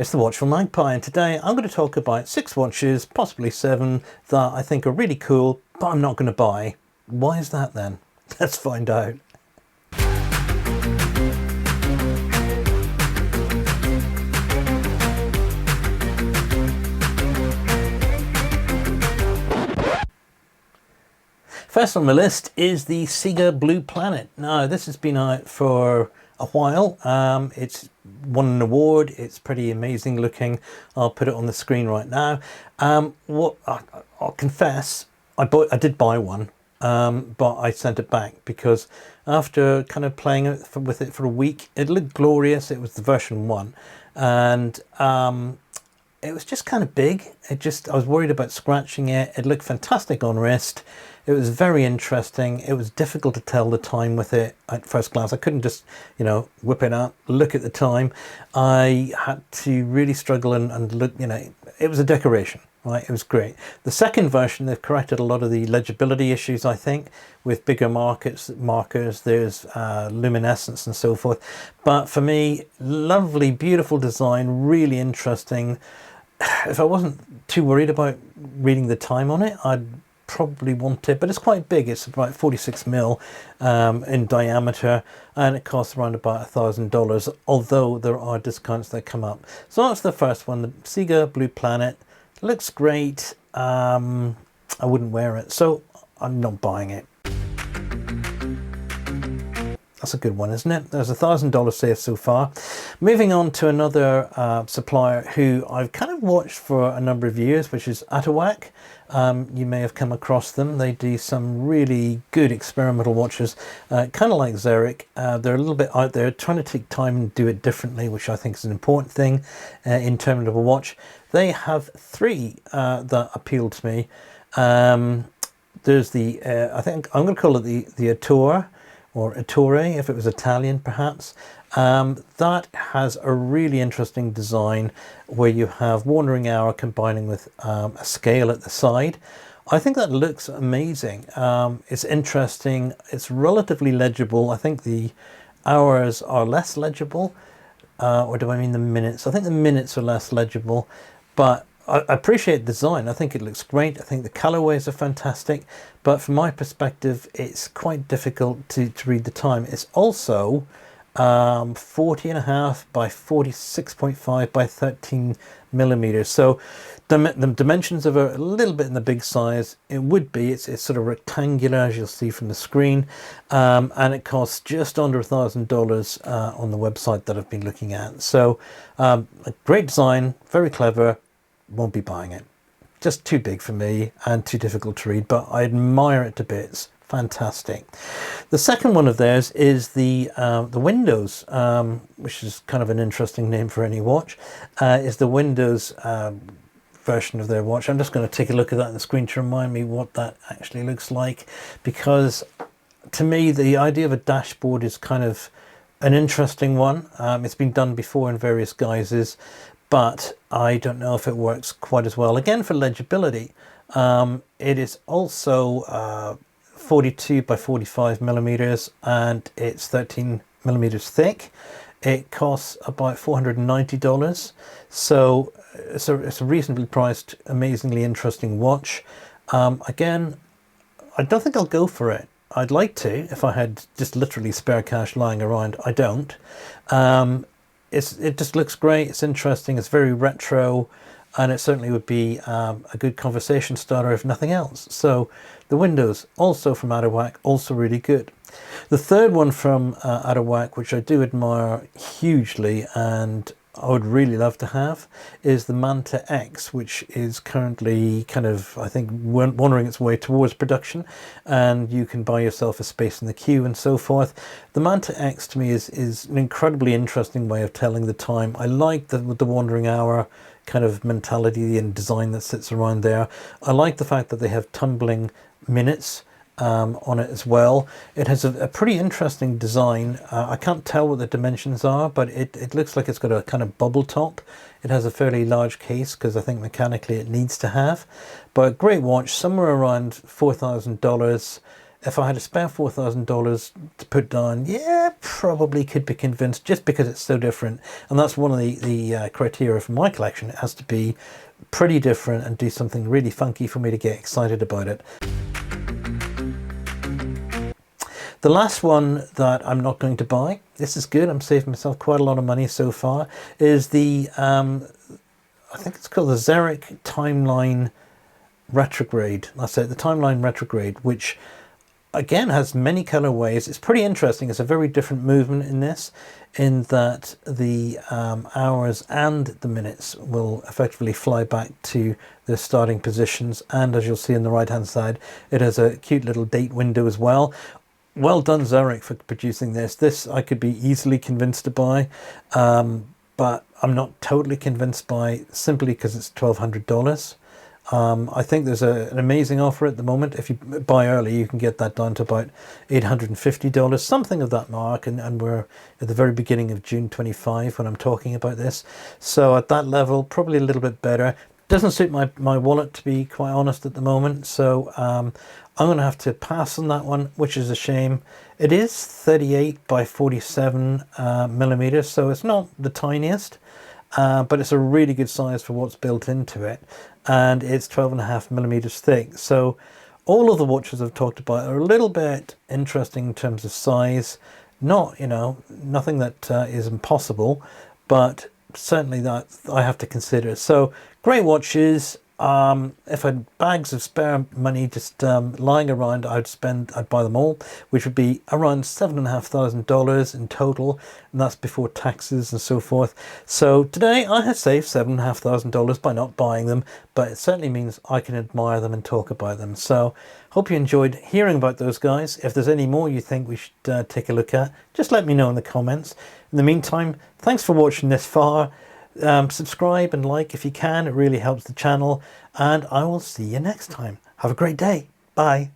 It's the Watchful Magpie, and today I'm going to talk about 6 watches, possibly 7, that I think are really cool, but I'm not going to buy. Why is that then? Let's find out. First on the list is the Seeger Blue Planet. Now, this has been out for a while. It's won an award. It's pretty amazing looking. I'll put it on the screen right now. I'll confess, I did buy one, but I sent it back because after kind of playing with it for a week, it looked glorious. It was the version 1, and it was just kind of big. I was worried about scratching it. It looked fantastic on wrist. It was very interesting. It was difficult to tell the time with it at first glance. I couldn't just, whip it out, look at the time. I had to really struggle and look, it was a decoration, right? It was great. The second version, they've corrected a lot of the legibility issues, I think, with bigger markers, there's luminescence and so forth. But for me, lovely, beautiful design, really interesting. If I wasn't too worried about reading the time on it, I'd probably want it, but it's quite big. It's about 46 mil in diameter, and it costs around about $1,000, although there are discounts that come up. So that's the first one, the Seeger Blue Planet. Looks great. I wouldn't wear it, so I'm not buying it. That's a good one, isn't it? There's $1,000 saved so far. Moving on to another supplier who I've kind of watched for a number of years, which is Atawak. You may have come across them. They do some really good experimental watches, kind of like Zurich. They're a little bit out there, trying to take time and do it differently, which I think is an important thing in terms of a watch. They have 3 that appeal to me. There's the, I think I'm going to call it the Ettore, or Ettore if it was Italian perhaps. That has a really interesting design where you have wandering hour combining with a scale at the side. I think that looks amazing. It's interesting. It's relatively legible. I think the hours are less legible, or do I mean the minutes? I think the minutes are less legible, but I appreciate the design. I think it looks great. I think the colorways are fantastic, but from my perspective, it's quite difficult to read the time. It's also 40.5 by 46.5 by 13 millimeters. So the dimensions of it are a little bit in the big size. It's sort of rectangular, as you'll see from the screen, and it costs just under $1,000 on the website that I've been looking at. So a great design, very clever. Won't be buying it. Just too big for me and too difficult to read, but I admire it to bits. Fantastic. The second one of theirs is the Windows, which is kind of an interesting name for any watch, is the Windows version of their watch. I'm just going to take a look at that on the screen to remind me what that actually looks like, because to me the idea of a dashboard is kind of an interesting one. It's been done before in various guises, but I don't know if it works quite as well. Again, for legibility, it is also 42 by 45 millimeters, and it's 13 millimeters thick. It costs about $490, so it's a reasonably priced, amazingly interesting watch. Again, I don't think I'll go for it. I'd like to if I had just literally spare cash lying around. I don't. It just looks great. It's interesting. It's very retro, and it certainly would be a good conversation starter if nothing else. So the Windows, also from Atawak, also really good. The third one from Atawak, which I do admire hugely and I would really love to have, is the Manta X, which is currently kind of, I think, wandering its way towards production, and you can buy yourself a space in the queue and so forth. The Manta X to me is an incredibly interesting way of telling the time. I like the wandering hour kind of mentality and design that sits around there. I like the fact that they have tumbling minutes on it as well. It has a pretty interesting design. I can't tell what the dimensions are, but it looks like it's got a kind of bubble top. It has a fairly large case because I think mechanically it needs to have. But a great watch, somewhere around $4,000. If I had to spare $4,000 to put down, yeah, probably could be convinced, just because it's so different. And that's one of the criteria for my collection. It has to be pretty different and do something really funky for me to get excited about it. The last one that I'm not going to buy, this is good, I'm saving myself quite a lot of money so far, is the, I think it's called the Xeric Timeline Retrograde. That's it, the Timeline Retrograde, which again has many colorways. It's pretty interesting. It's a very different movement in this, in that the hours and the minutes will effectively fly back to their starting positions. And as you'll see on the right hand side, it has a cute little date window as well. Well done, Xeric, for producing this. This I could be easily convinced to buy, but I'm not totally convinced by, simply because it's $1,200. I think there's an amazing offer at the moment. If you buy early, you can get that down to about $850, something of that mark. And we're at the very beginning of June 25 when I'm talking about this. So at that level, probably a little bit better. Doesn't suit my wallet, to be quite honest, at the moment. So I'm going to have to pass on that one, which is a shame. It is 38 by 47 millimeters, so it's not the tiniest. But it's a really good size for what's built into it, and it's 12.5 millimeters thick. So all of the watches I've talked about are a little bit interesting in terms of size. Not, nothing that is impossible, but certainly that I have to consider. So great watches. If I had bags of spare money just lying around, I'd buy them all, which would be around $7,500 in total, and that's before taxes and so forth. So today I have saved $7,500 by not buying them, but it certainly means I can admire them and talk about them. So hope you enjoyed hearing about those guys. If there's any more you think we should take a look at, just let me know in the comments. In the meantime, thanks for watching this far. Subscribe and like if you can, it really helps the channel, and I will see you next time. Have a great day. Bye.